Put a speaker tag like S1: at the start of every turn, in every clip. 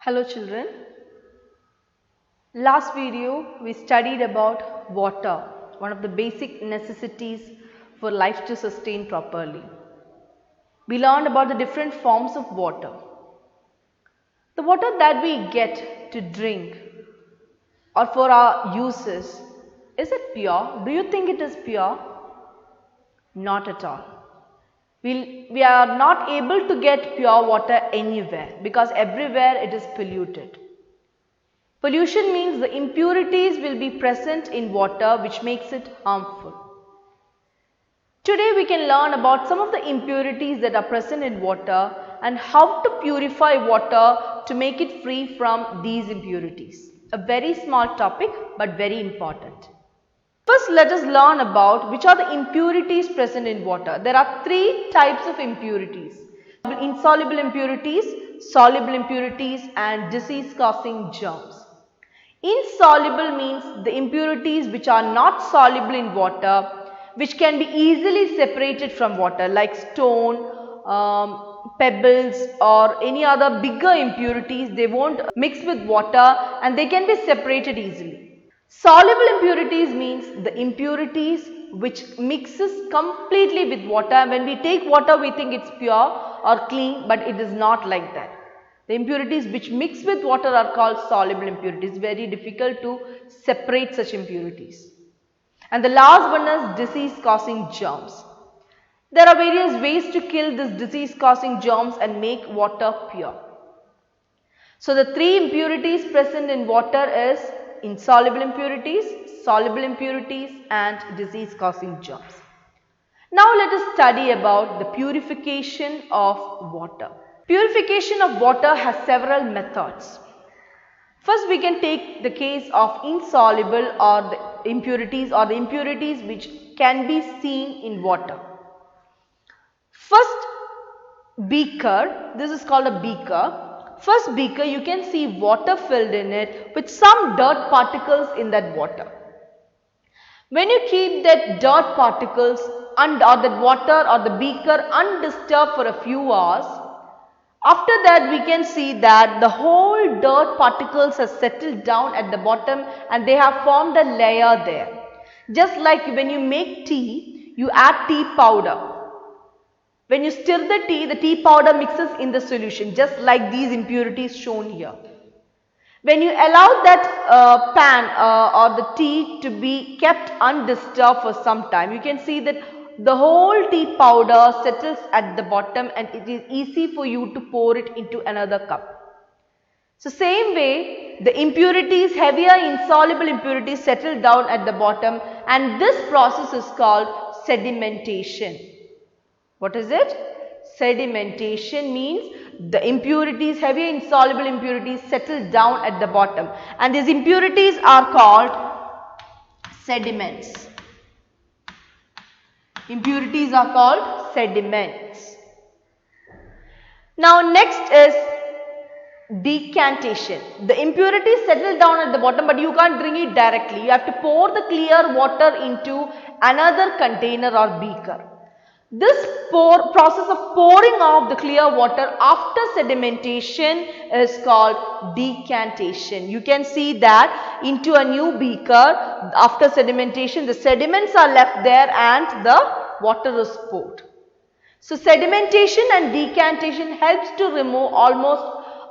S1: Hello children. Last video we studied about water, one of the basic necessities for life to sustain properly. We learned about the different forms of water. The water that we get to drink or for our uses, is it pure? Do you think it is pure? Not at all. We are not able to get pure water anywhere because everywhere it is polluted. Pollution means the impurities will be present in water which makes it harmful. Today we can learn about some of the impurities that are present in water and how to purify water to make it free from these impurities. A very small topic but very important. First, let us learn about which are the impurities present in water. There are three types of impurities: insoluble impurities, soluble impurities and disease-causing germs. Insoluble means the impurities which are not soluble in water, which can be easily separated from water, like stone, pebbles or any other bigger impurities. They won't mix with water and they can be separated easily. Soluble impurities means the impurities which mixes completely with water. When we take water, we think it's pure or clean, but it is not like that. The impurities which mix with water are called soluble impurities. Very difficult to separate such impurities. And the last one is disease-causing germs. There are various ways to kill this disease-causing germs and make water pure. So the three impurities present in water is insoluble impurities, soluble impurities and disease-causing germs. Now let us study about the purification of water. Purification of water has several methods. First, we can take the case of insoluble or the impurities which can be seen in water. First beaker, this is called a beaker. First beaker, you can see water filled in it with some dirt particles in that water. When you keep that dirt particles or that water or the beaker undisturbed for a few hours, after that we can see that the whole dirt particles have settled down at the bottom and they have formed a layer there. Just like when you make tea, you add tea powder. When you stir the tea powder mixes in the solution, just like these impurities shown here. When you allow that pan or the tea to be kept undisturbed for some time, you can see that the whole tea powder settles at the bottom and it is easy for you to pour it into another cup. So same way, the impurities, heavier insoluble impurities settle down at the bottom and this process is called sedimentation. What is it? Sedimentation means the impurities, heavy insoluble impurities settle down at the bottom and these impurities are called sediments. Impurities are called sediments. Now next is decantation. The impurities settle down at the bottom but you can't drink it directly. You have to pour the clear water into another container or beaker. This process of pouring off the clear water after sedimentation is called decantation. You can see that into a new beaker after sedimentation the sediments are left there and the water is poured. So sedimentation and decantation helps to remove almost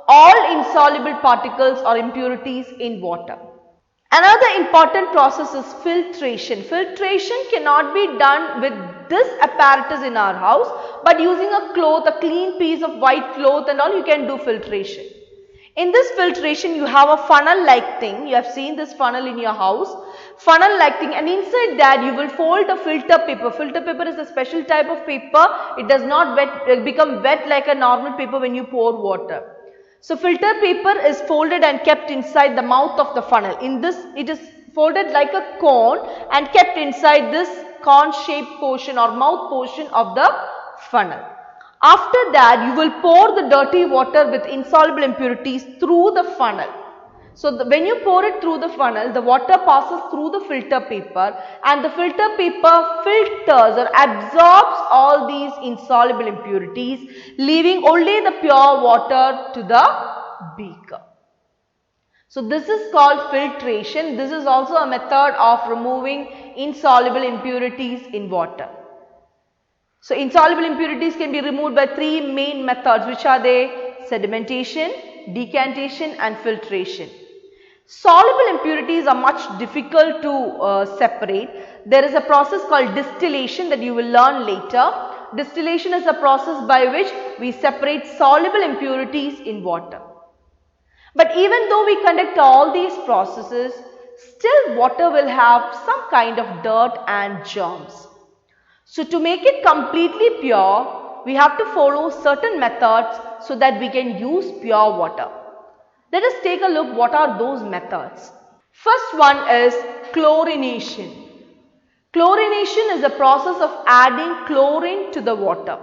S1: all insoluble particles or impurities in water. Another important process is filtration. Filtration cannot be done with this apparatus in our house, but using a cloth, a clean piece of white cloth and all, you can do filtration. In this filtration, you have a funnel-like thing. You have seen this funnel in your house. Funnel-like thing, and inside that you will fold a filter paper. Filter paper is a special type of paper. It does not become wet like a normal paper when you pour water. So filter paper is folded and kept inside the mouth of the funnel. In this, it is folded like a cone and kept inside this cone-shaped portion or mouth portion of the funnel. After that, you will pour the dirty water with insoluble impurities through the funnel. So when you pour it through the funnel, the water passes through the filter paper and the filter paper filters or absorbs all these insoluble impurities, leaving only the pure water to the beaker. So this is called filtration. This is also a method of removing insoluble impurities in water. So insoluble impurities can be removed by three main methods. Which are they? Sedimentation, decantation and filtration. Soluble impurities are much difficult to separate. There is a process called distillation that you will learn later. Distillation is a process by which we separate soluble impurities in water. But even though we conduct all these processes, still water will have some kind of dirt and germs. So to make it completely pure, we have to follow certain methods so that we can use pure water. Let us take a look what are those methods. First one is chlorination. Chlorination is the process of adding chlorine to the water.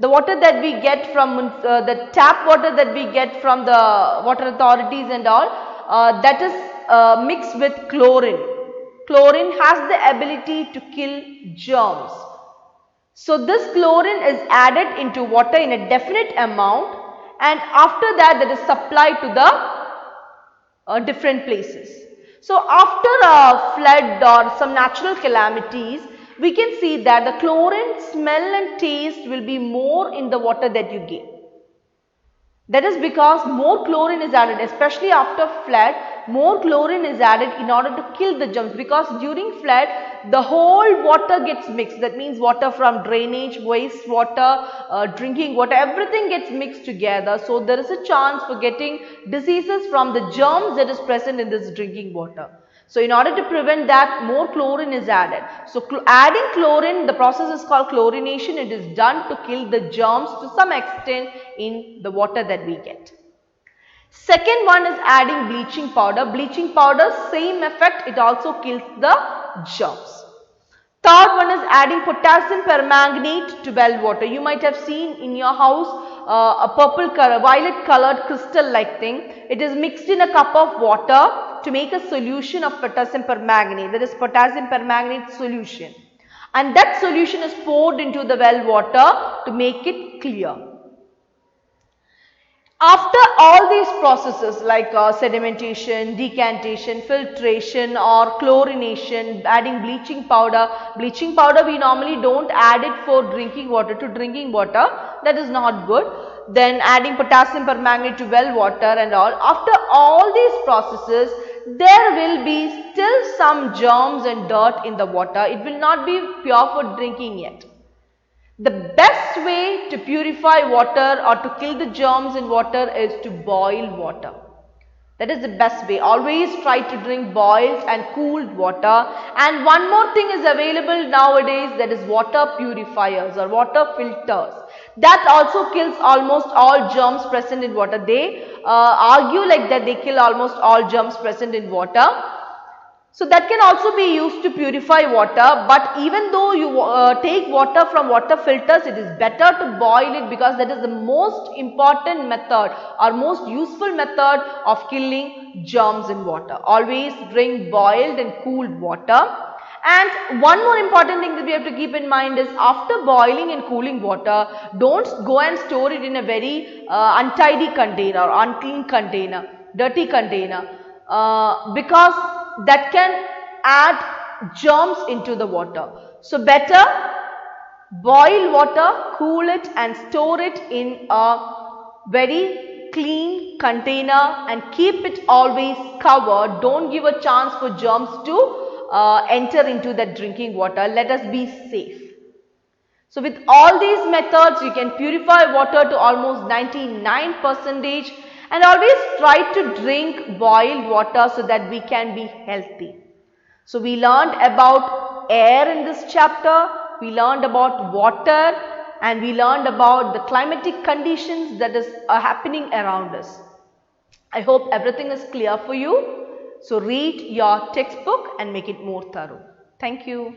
S1: The water that we get from the tap water that we get from the water authorities and all, that is mixed with chlorine. Chlorine has the ability to kill germs. So this chlorine is added into water in a definite amount, and after that is supplied to the different places. So after a flood or some natural calamities, we can see that the chlorine smell and taste will be more in the water that you get. That is because more chlorine is added, especially after flood, more chlorine is added in order to kill the germs, because during flood the whole water gets mixed. That means water from drainage, wastewater, drinking water, everything gets mixed together. So there is a chance for getting diseases from the germs that is present in this drinking water. So in order to prevent that, more chlorine is added. So adding chlorine, the process is called chlorination. It is done to kill the germs to some extent in the water that we get. Second one is adding bleaching powder. Bleaching powder, same effect, it also kills the germs. Third one is adding potassium permanganate to well water. You might have seen in your house a purple color, violet colored crystal like thing. It is mixed in a cup of water to make a solution of potassium permanganate. That is potassium permanganate solution. And that solution is poured into the well water to make it clear. After all these processes like sedimentation, decantation, filtration or chlorination, adding bleaching powder we normally don't add it for drinking water. To drinking water, that is not good. Then adding potassium permanganate to well water and all. After all these processes, there will be still some germs and dirt in the water. It will not be pure for drinking yet. The best way to purify water or to kill the germs in water is to boil water. That is the best way. Always try to drink boiled and cooled water. And one more thing is available nowadays, that is water purifiers or water filters. That also kills almost all germs present in water. They argue like that they kill almost all germs present in water. So that can also be used to purify water, but even though you take water from water filters, it is better to boil it, because that is the most important method or most useful method of killing germs in water. Always drink boiled and cooled water. And one more important thing that we have to keep in mind is, after boiling and cooling water, don't go and store it in a very untidy container or unclean container, dirty container, because that can add germs into the water. So better boil water, cool it and store it in a very clean container and keep it always covered. Don't give a chance for germs to enter into that drinking water. Let us be safe. So with all these methods, you can purify water to almost 99%, and always try to drink boiled water so that we can be healthy. So we learned about air in this chapter, we learned about water, and we learned about the climatic conditions that is happening around us. I hope everything is clear for you. So read your textbook and make it more thorough. Thank you.